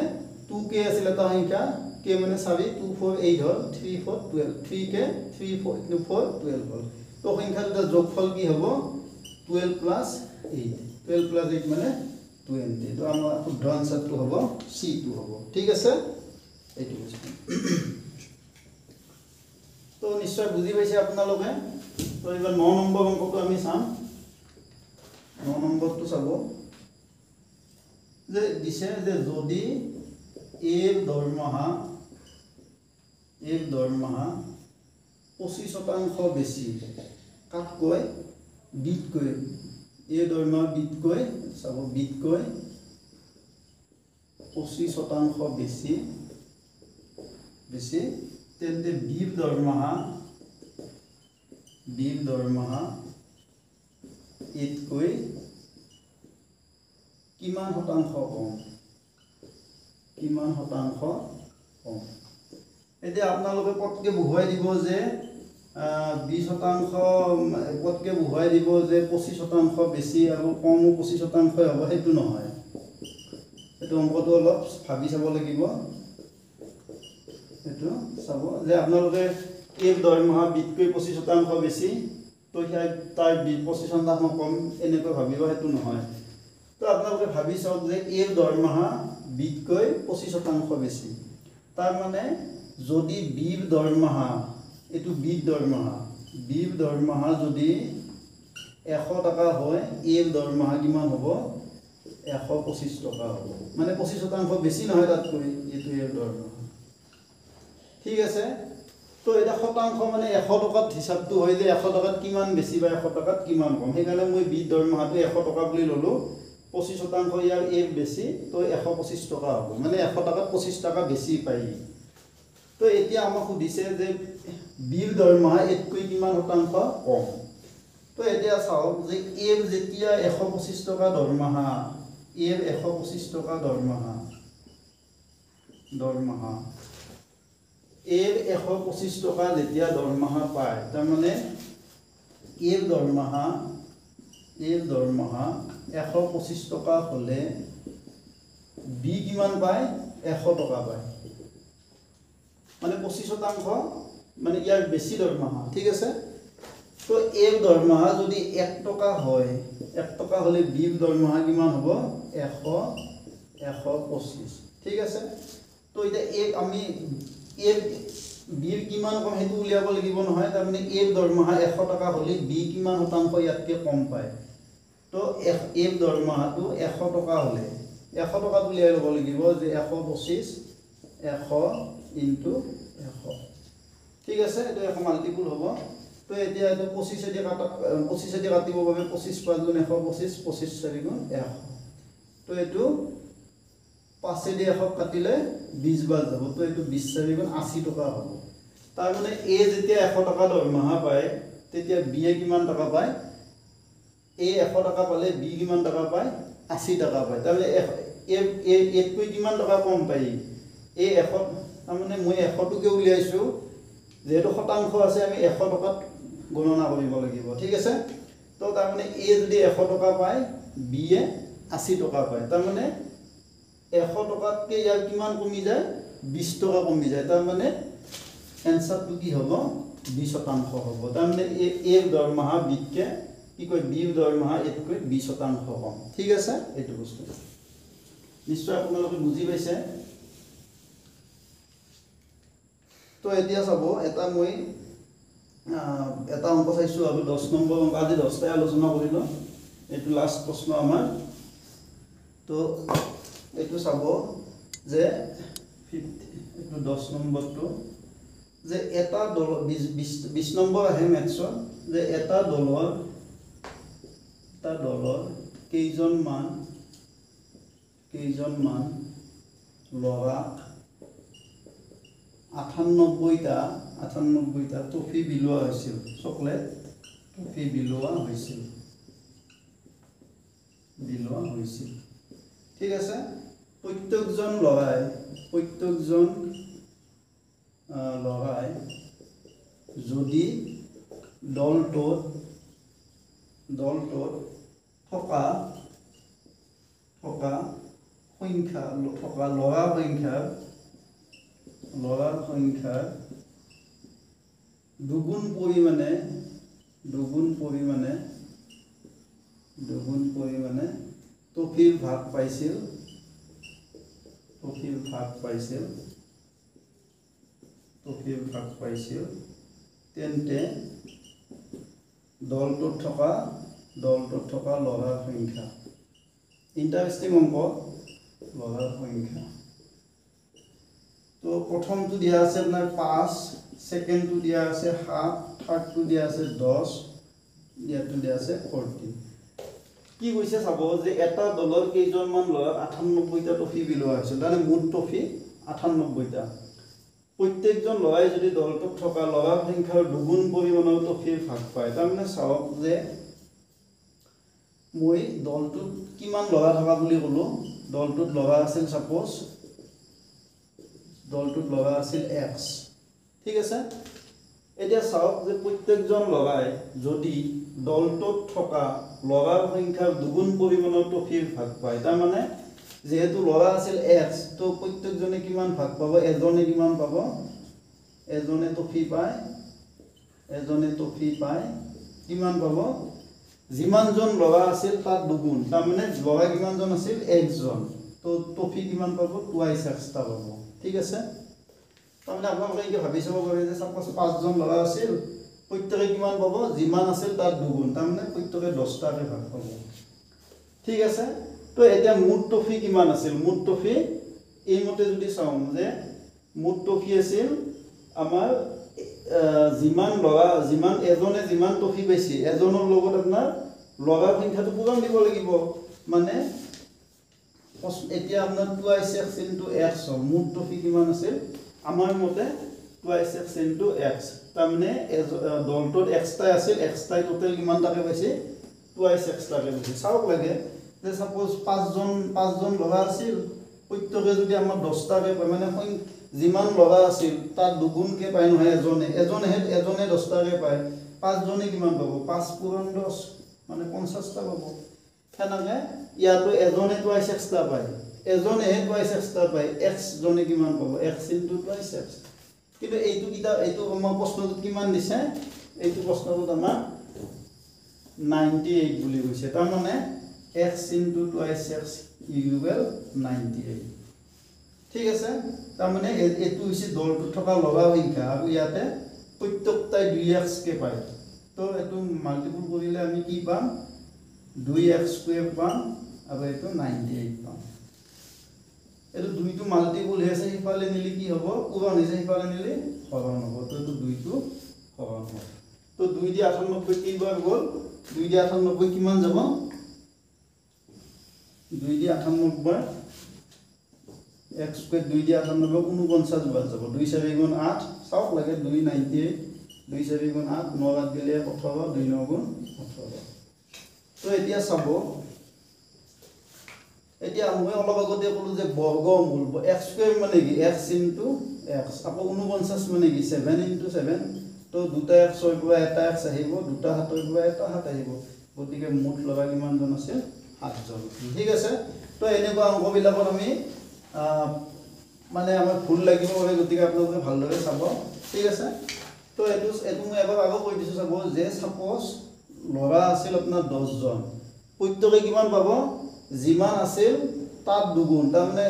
2k আছিল এটা সংখ্যা কে মানে 4 2 4 8 হ'ল 3 4 12 3k 3 4 4 12 হ'ল তো সংখ্যা দুটা যোগফল কি হ'ব 12 + 8 12 + 8 মানে 20 তো আমাৰ শুদ্ধ আনসাৰটো হ'ব C2 হ'ব ঠিক আছে এইটো তো নিশ্চয় বুজি পাইছে আপোনালোকে তো এবাৰ 9 নম্বৰ অংকটো আমি চাম 9 নম্বৰটো চাব যে দিছে যে যদি এৰ দৰমহা 25% বেছি কাককৈ বিতকৈ এৰ দৰমহা বিতকৈ চাব বিতকৈ 25% বেছি তেন্তে বিৰ দৰমহা এতকৈ কিমান শতাংশ কম এতিয়া আপোনালোকে পটকে বহুৱাই দিব যে 20% পটকে বহুৱাই দিব যে 25% বেছি আৰু কম 25% হ'ব সেইটো নহয় এটো অংকটো অলপ ভাবি চাব লাগিব এটো চাব যে আপোনালোকে এৰ দৰমহা বিতকৈ 25% বেছি তো তাৰ 25% কম এনেকৈ ভাবিব সেইটো নহয় তো আপোনালোকে ভাবি চাওক যে এৰ দৰমহা বিতকৈ 25% বেছি তাৰ মানে যদি বিৰ দৰমহা এটো বিৰ দৰমহা যদি 100 টাকা হয় এৰ দৰমহা কিমান হ'ব 125 টাকা হ'ব মানে 25% বেছি নহয় তাতকৈ এটো এৰ দৰমহা ঠিক আছে তো এটা শতাংশ মানে 100 টাকাত হিসাবটো হয় যে 100 টাকাত কিমান বেছি বা 100 টাকাত কিমান কম সেইকাৰণে মই বিৰ দৰমহাটো 100 টাকা বুলি ললো 25% ইয়াৰ এ বেছি তো 125 টাকা হ'ব মানে 100 টাকাত 25 টাকা বেছি পাই তো এতিয়া আমাক সুধিছে যে বিৰ দৰমহা এতকৈ কিমান শতাংশ কম তো এতিয়া চাওক যে এৰ যেতিয়া 125 টাকা দৰমহা এৰ 125 টাকা দৰমহা এৰ 125 টাকা যেতিয়া দৰমহা পায় তাৰ মানে এৰ দৰমহা 125 টাকা হলে বি কিমান পায় 100 টাকা পায় মানে 25% মানে ইয়াৰ বেছি দৰমহা ঠিক আছে তো এৰ দৰমহা যদি 1 টাকা হয় 1 টাকা হলে বিৰ দৰমহা কিমান হ'ব 125 ঠিক আছে তো এটা এক আমি এর বিৰ কিমান কম হেতু উলিয়াব লাগিব নহয় তাৰ মানে এৰ দৰমহা 100 টাকা হলে বি কিমান শতাংশ ইয়াতকে কম পায় তো এর দৰমহাটো 100 টাকা হলে 100 টাকা উলিয়াই লব লাগিব যে 125 100 ইনটু 100 ঠিক আছে এটো 100 মাল্টিপল হ'ব তো এতিয়া এটো 25 এদি কাটা 25 এদি কাটিব বাবে 25 5 গুণ 125 25 4 গুণ 100 তো এটো 5 এদি 100 কাটিলে 20 বাৰ যাব তো এটো 20 4 গুণ 80 টাকা হ'ব তাৰ মানে এ যেতিয়া 100 টাকা দৰমহা পায় তেতিয়া বি এ কিমান টাকা পায় এ 100 টাকা পালে বি কিমান টাকা পায় 80 টাকা পায় তাৰ মানে এতকৈ কিমান টাকা কম পায় এ 100 তাৰ মানে মই 100 টুকে উলিয়াইছো যেহেতু শতাংশ আছে আমি 100 টাকাত গণনা কৰিব লাগিব ঠিক আছে তো তাৰমানে এ যদি 100 টকা পায় বি এ 80 টকা পায় তাৰমানে 100 টকাতকৈ ইয়াৰ কিমান কমি যায় 20 টকা কমি যায় তাৰমানে এনসাৰটো কি হ'ব 20% হ'ব তাৰমানে এৰ দৰমহা বিতকে কি কয় বিৰ দৰমহা এতকৈ 20% কম ঠিক আছে এইটো বস্তু নিশ্চয় আপোনালোকে বুজি পাইছে তো এতিয়া চাব এটা মই এটা অংক চাইছো আৰু 10 নম্বৰ অংক আজি 10টা আলোচনা কৰিলো এইটো লাষ্ট প্ৰশ্ন আমাৰ তো এইটো চাব যে 10 নম্বৰটো যে এটা দল 20 নম্বৰ আহে মেথছৰ যে এটা দলৰ কেইজন মান ল'ৰা 98টা টফি বিলোৱা হৈছিল চকলেট টফি বিলোৱা হৈছিল ঠিক আছে প্ৰত্যেকজন ল'ৰাই যদি দলটোত থকা ল'ৰাৰ সংখ্যাৰ দুগুণ পৰিমাণে টফিৰ ভাগ পাইছিল তেন্তে দলটোত থকা ল'ৰাৰ সংখ্যা ইন্টাৰেষ্টিং অংক ল'ৰাৰ সংখ্যা তো প্ৰথমটো দিয়া আছে আপোনাৰ 5 সেকেন্ডটো দিয়া আছে 7 থাৰ্ডটো দিয়া আছে 10 ইয়াতো দিয়া আছে 14 কি কৈছে চাব যে এটা দলৰ কেইজনমান ল'ৰা 98টা টফি বিলোৱা হৈছিল মানে মুঠ টফি 98টা প্ৰত্যেকজন ল'ৰাই যদি দলটোত থকা ল'ৰাৰ সংখ্যাৰ দুগুণ পৰিমাণৰ টফিৰ ভাগ পায় তাৰমানে চাওক যে মই দলটোত কিমান ল'ৰা থকা বুলি ক'লো দলটোত ল'ৰা আছিল সাপোজ দলটোত ল'ৰা আছিল x ঠিক আছে এতিয়া চাওক যে প্ৰত্যেকজন ল'ৰাই যদি দলটোত থকা ল'ৰাৰ সংখ্যাৰ দুগুণ পৰিমাণৰ টফিৰ ভাগ পায় তাৰমানে যেহেতু ল'ৰা আছিল x তো প্ৰত্যেকজনে কিমান ভাগ পাব এজনে কিমান পাব এজনে টফি পায় কিমান পাব যিমানজন ল'ৰা আছিল তাত দুগুণ তাৰমানে ল'ৰা কিমানজন আছিল 1 জন তো টফি কিমান পাব টুৱাইস এক্সট্ৰা পাব ঠিক আছে তাৰমানে আপোনালোকে কি ভাবি চাব পাৰে যে সাপোজ 5 জন ল'ৰা আছিল প্ৰত্যেকে কিমান পাব যিমান আছিল তাত দুগুণ তাৰমানে প্ৰত্যেকে 10টাকে ভাগ পাব ঠিক আছে তো এতিয়া মুঠ টফি কিমান আছিল মুঠ টফি এই মতে যদি চাওঁ যে মুঠ টফি আছিল আমাৰ যিমান এজনে যিমান টফি পাইছে এজনৰ লগত আপোনাৰ ল'ৰাৰ সংখ্যাটো পূৰণ দিব লাগিব মানে এতিয়া আপোনাৰ 2x x মুঠ টফি কিমান আছিল আমাৰ মতে 2x x তাৰমানে দলটোত xটা আছিল xটাই টোটাল কিমান টাকে পাইছে 2x টাকে পাইছে চাওক লাগে যে সাপোজ 5 জন ল'ৰা আছিল প্ৰত্যেকে যদি আমাৰ 10টাকে পায় মানে যিমান ল'ৰা আছিল তাত দুগুণকে পায় নহয় এজনে 10টাকে পায় 5 জনে কিমান পাব 5 পূৰণ 10 মানে 50টা পাব সেনেকে ইয়াতো এজনে 2x টা পায় এজনে 2x টা পায় x জনে কিমান পাব x * 2x কিন্তু এইটো আমাৰ প্ৰশ্নটো কিমান দিছে এইটো প্ৰশ্নটো আমাৰ 98 বুলি কৈছে তাৰ মানে x * 2x = 98 ঠিক আছে তাৰ মানে এটো হৈছে দলটোত থকা ল'ৰাৰ সংখ্যা আৰু ইয়াতে প্ৰত্যেকটাই 2x কে পায় তো এটো মাল্টিপল কৰিলে আমি কি পাম 2x² পাম আৰু এটো 98 পাম এটো দুইটো মাল্টিপল হৈছে ইফালে নিলে কি হ'ব পূৰণ হৈছে ইফালে নিলে হৰণ হ'ব তো এটো দুইটো হৰণ হ'ব তো 2 দি 98 কেইবাৰ গ'ল 2 দি 98 কিমান যাব 2 দি 98 বাৰ x² 2 দি 98 49 বাৰ যাব 2 4 গুণ 8 চাওক লাগে 298 2 4 গুণ 8 9 বাদ গলে 18 2 9 গুণ 18 তো এতিয়া চাব এতিয়া মই অলপ আগতে কলো যে বৰ্গমূল x² মানে কি x * x আকৌ 49 মানে কি 7 * 7 তো দুটা x ৰ পৰা এটা x আহিব দুটা হাতৰ পৰা এটা হাত আহিব গতিকে মুঠ ল'ৰা কিমানজন আছে 7 জন ঠিক আছে তো এনেকুৱা অংকবিলাকত আমি মানে আমাৰ ভুল লাগিব পাৰে গতিকে আপোনালোকে ভালদৰে চাব ঠিক আছে তো এইটো মই এবাৰ আগত কৈ দিছোঁ চাব যে সাপোজ ল'ৰা আছিল আপোনাৰ 10 জন প্ৰত্যেকে কিমান পাব যিমান আছিল তাত দুগুণ তাৰমানে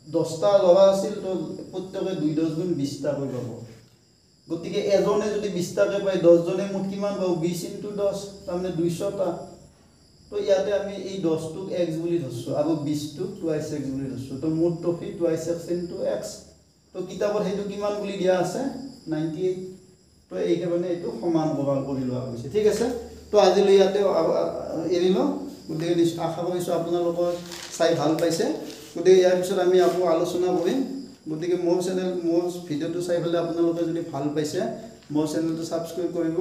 10টা ল'ৰা আছিল তো প্ৰত্যেকে 2 10 গুণ 20টা কৈ পাব গতিকে এজনে যদি 20টাকে পায় 10 জনে মুঠ কিমান পাব 20 * 10 তাৰমানে 200টা তো ইয়াতে আমি এই 10 টোক x বুলি ধৰছো আৰু 20 টোক টুৱাইস x বুলি ধৰছো তো মুঠ টফি টুৱাইস x * x তো কিতাপত হেতু কিমান বুলি দিয়া আছে 98 তো এই কাৰণে এটো সমান বগাল কৰি লোৱা হৈছে ঠিক আছে তো আজিলৈ ইয়াতে এৰিলো গতিকে আশা কৰিছো আপোনালোকৰ চাই ভাল পাইছে গতিকে ইয়াৰ পিছত আমি আকৌ আলোচনা কৰিম গতিকে মোৰ ভিডিওটো চাই ফেলে আপোনালোকে যদি ভাল পাইছে মোৰ চেনেলটো সাবস্ক্ৰাইব কৰিব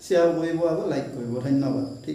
শেয়াৰ কৰিব আৰু লাইক কৰিব ধন্যবাদ ঠিক